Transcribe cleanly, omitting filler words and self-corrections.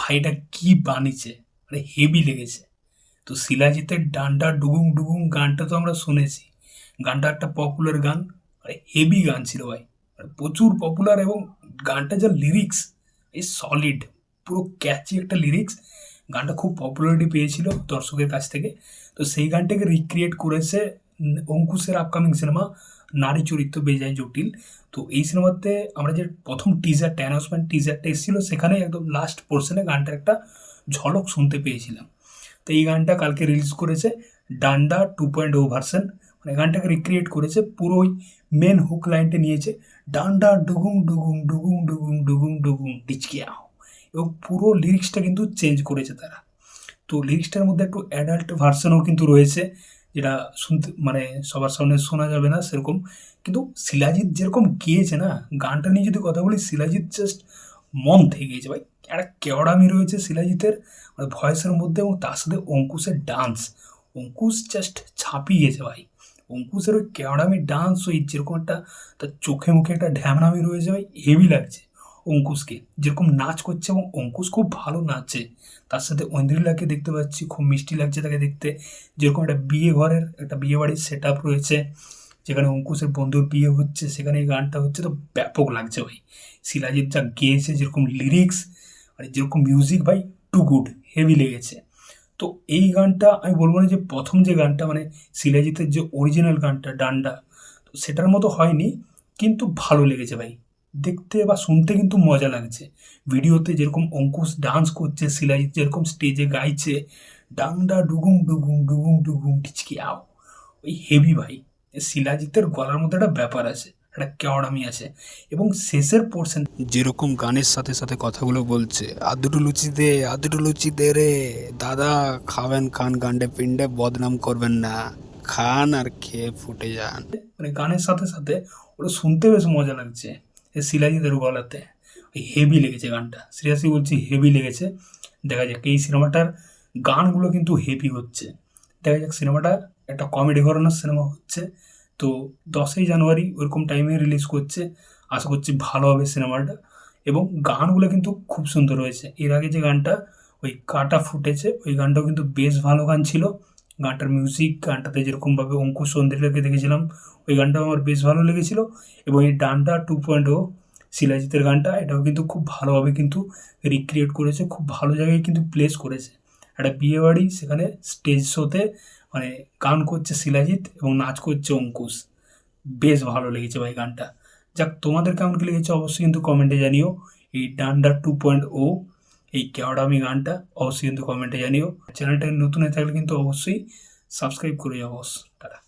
ভাইটা কি বানিয়েছে, মানে হেভি লেগেছে। তো শিলাজিতের ডান্ডা ডুগুং ডুগুং গানটা তো আমরা শুনেছি, গানটা একটা পপুলার গান, মানে হেভি গান ছিল ভাই, মানে প্রচুর পপুলার। এবং গানটা যা লিরিক্স, এই সলিড, পুরো ক্যাচি একটা লিরিক্স। গানটা খুব পপুলারিটি পেয়েছিল দর্শকের কাছ থেকে। তো সেই গানটাকে রিক্রিয়েট করেছে অঙ্কুশের আপকামিং সিনেমা নারী চরিত্র বেজায় জটিল। তো এই সিনেমাতে আমরা যে প্রথম টিজারটা, অ্যানাউন্সমেন্ট টিজারটা এসেছিলো, সেখানে একদম লাস্ট পোর্শনে গানটার একটা ঝলক শুনতে পেয়েছিলাম। তো এই গানটা কালকে রিলিজ করেছে ডান্ডা 2.0 ভার্সন, মানে গানটাকে রিক্রিয়েট করেছে, পুরো ওই মেন হুক লাইনটা নিয়েছে, ডান্ডা ডুগুং ডুগুং ডুগুং ডুগুং ডুগুং ডুগুং ডিচকিয়াও, এবং পুরো লিরিক্সটা কিন্তু চেঞ্জ করেছে তারা। তো লিরিক্সটার মধ্যে একটু অ্যাডাল্ট ভার্সনও কিন্তু রয়েছে, যেটা শুনতে মানে সবার সামনে শোনা যাবে না সেরকম। কিন্তু শিলাজিৎ যেরকম গেয়েছে না, গানটা নিয়ে যদি কথা বলি, শিলাজিৎ জাস্ট মন থেকে গেছে ভাই। একটা কেওড়ামি রয়েছে শিলাজিতের মানে ভয়েসের মধ্যে, এবং তার সাথে অঙ্কুশের ডান্স, অঙ্কুশ জাস্ট ছাপিয়ে গেছে ভাই। অঙ্কুশের ওই কেওড়ামি ডান্স, ওই যেরকম একটা তার চোখে মুখে একটা ঢ্যামনামি রয়েছে ভাই, হেভি লাগছে অঙ্কুশকে যেরকম নাচ করছে। এবং অঙ্কুশ খুব ভালো নাচে। তার সাথে ঐন্দ্রিলাকে দেখতে পাচ্ছি, খুব মিষ্টি লাগছে তাকে দেখতে। যেরকম একটা বিয়ে ঘরের, একটা বিয়ে বাড়ির সেট আপ রয়েছে, যেখানে অঙ্কুশের বন্ধুর বিয়ে হচ্ছে, সেখানে এই গানটা হচ্ছে, তো ব্যাপক লাগছে ভাই। শিলাজিৎ যা গেয়েছে, যেরকম লিরিক্স আর যেরকম মিউজিক ভাই, টু গুড, হেভি লেগেছে। তো এই গানটা আমি বলবো না যে প্রথম যে গানটা মানে শিলাজিতের যে অরিজিনাল গানটা ডান্ডা, তো সেটার মতো হয়নি, কিন্তু ভালো লেগেছে ভাই। দেখতে বা শুনতে কিন্তু মজা লাগছে। ভিডিওতে যেরকম অঙ্কুশ ডান্স করছে, শিলাজিৎ যেরকম স্টেজে গাইছে, ডান্ডা ডুগুং ডুগুং ডুগুং ডুগুং টিচকিয়াও, ওই হেভি ভাই। শিলাজিতের গলার মধ্যে একটা ব্যাপার আছে, একটা কেওড়ামি আছে। এবং শেষের পোর্শন যেরকম গানের সাথে সাথে কথাগুলো বলছে, আদুটু লুচি দে রে দাদা, খাবেন খান গান্ডে পিন্ডে, বদনাম করবেন না, খান আর খেয়ে ফুটে যান, মানে গানের সাথে সাথে ওটা শুনতে বেশ মজা লাগছে এই শিলাজিতের গলাতে। ওই হেভি লেগেছে গানটা, সিরিয়াসলি বলছি হেভি লেগেছে। দেখা যাক এই সিনেমাটার গানগুলো কিন্তু হেভি হচ্ছে। দেখা যাক, সিনেমাটা একটা কমেডি ঘরানার সিনেমা হচ্ছে। তো 10ই জানুয়ারি ওরকম টাইমে রিলিজ করছে, আশা করছি ভালো হবে সিনেমাটা। এবং গানগুলো কিন্তু খুব সুন্দর হয়েছে। এর আগে যে গানটা ওই কাটা ফুটেছে, ওই গানটাও কিন্তু বেশ ভালো গান ছিল। গানটার মিউজিক, গানটাতে যেরকমভাবে অঙ্কুশ চন্দ্রিকাকে দেখেছিলাম, ওই গানটাও আমার বেশ ভালো লেগেছিল। এবং এই ডান্ডা 2.0 শিলাজিতের গানটা, এটাও কিন্তু খুব ভালোভাবে কিন্তু রিক্রিয়েট করেছে, খুব ভালো জায়গায় কিন্তু প্লেস করেছে। একটা বিয়ে বাড়ি, সেখানে স্টেজ শোতে মানে গান করছে শিলাজিৎ এবং নাচ করছে অঙ্কুশ, বেশ ভালো লেগেছে ভাই গানটা। যাক, তোমাদের কেমন কি লেগেছে অবশ্যই কিন্তু কমেন্টে জানিও। এই ডান্ডা 2.0 এই কেওড়ামি গানটা অবশ্যই কিন্তু কমেন্টে জানিও। চ্যানেলটা নতুন হয়ে থাকলে কিন্তু অবশ্যই সাবস্ক্রাইব করে যাও বস। টাটা।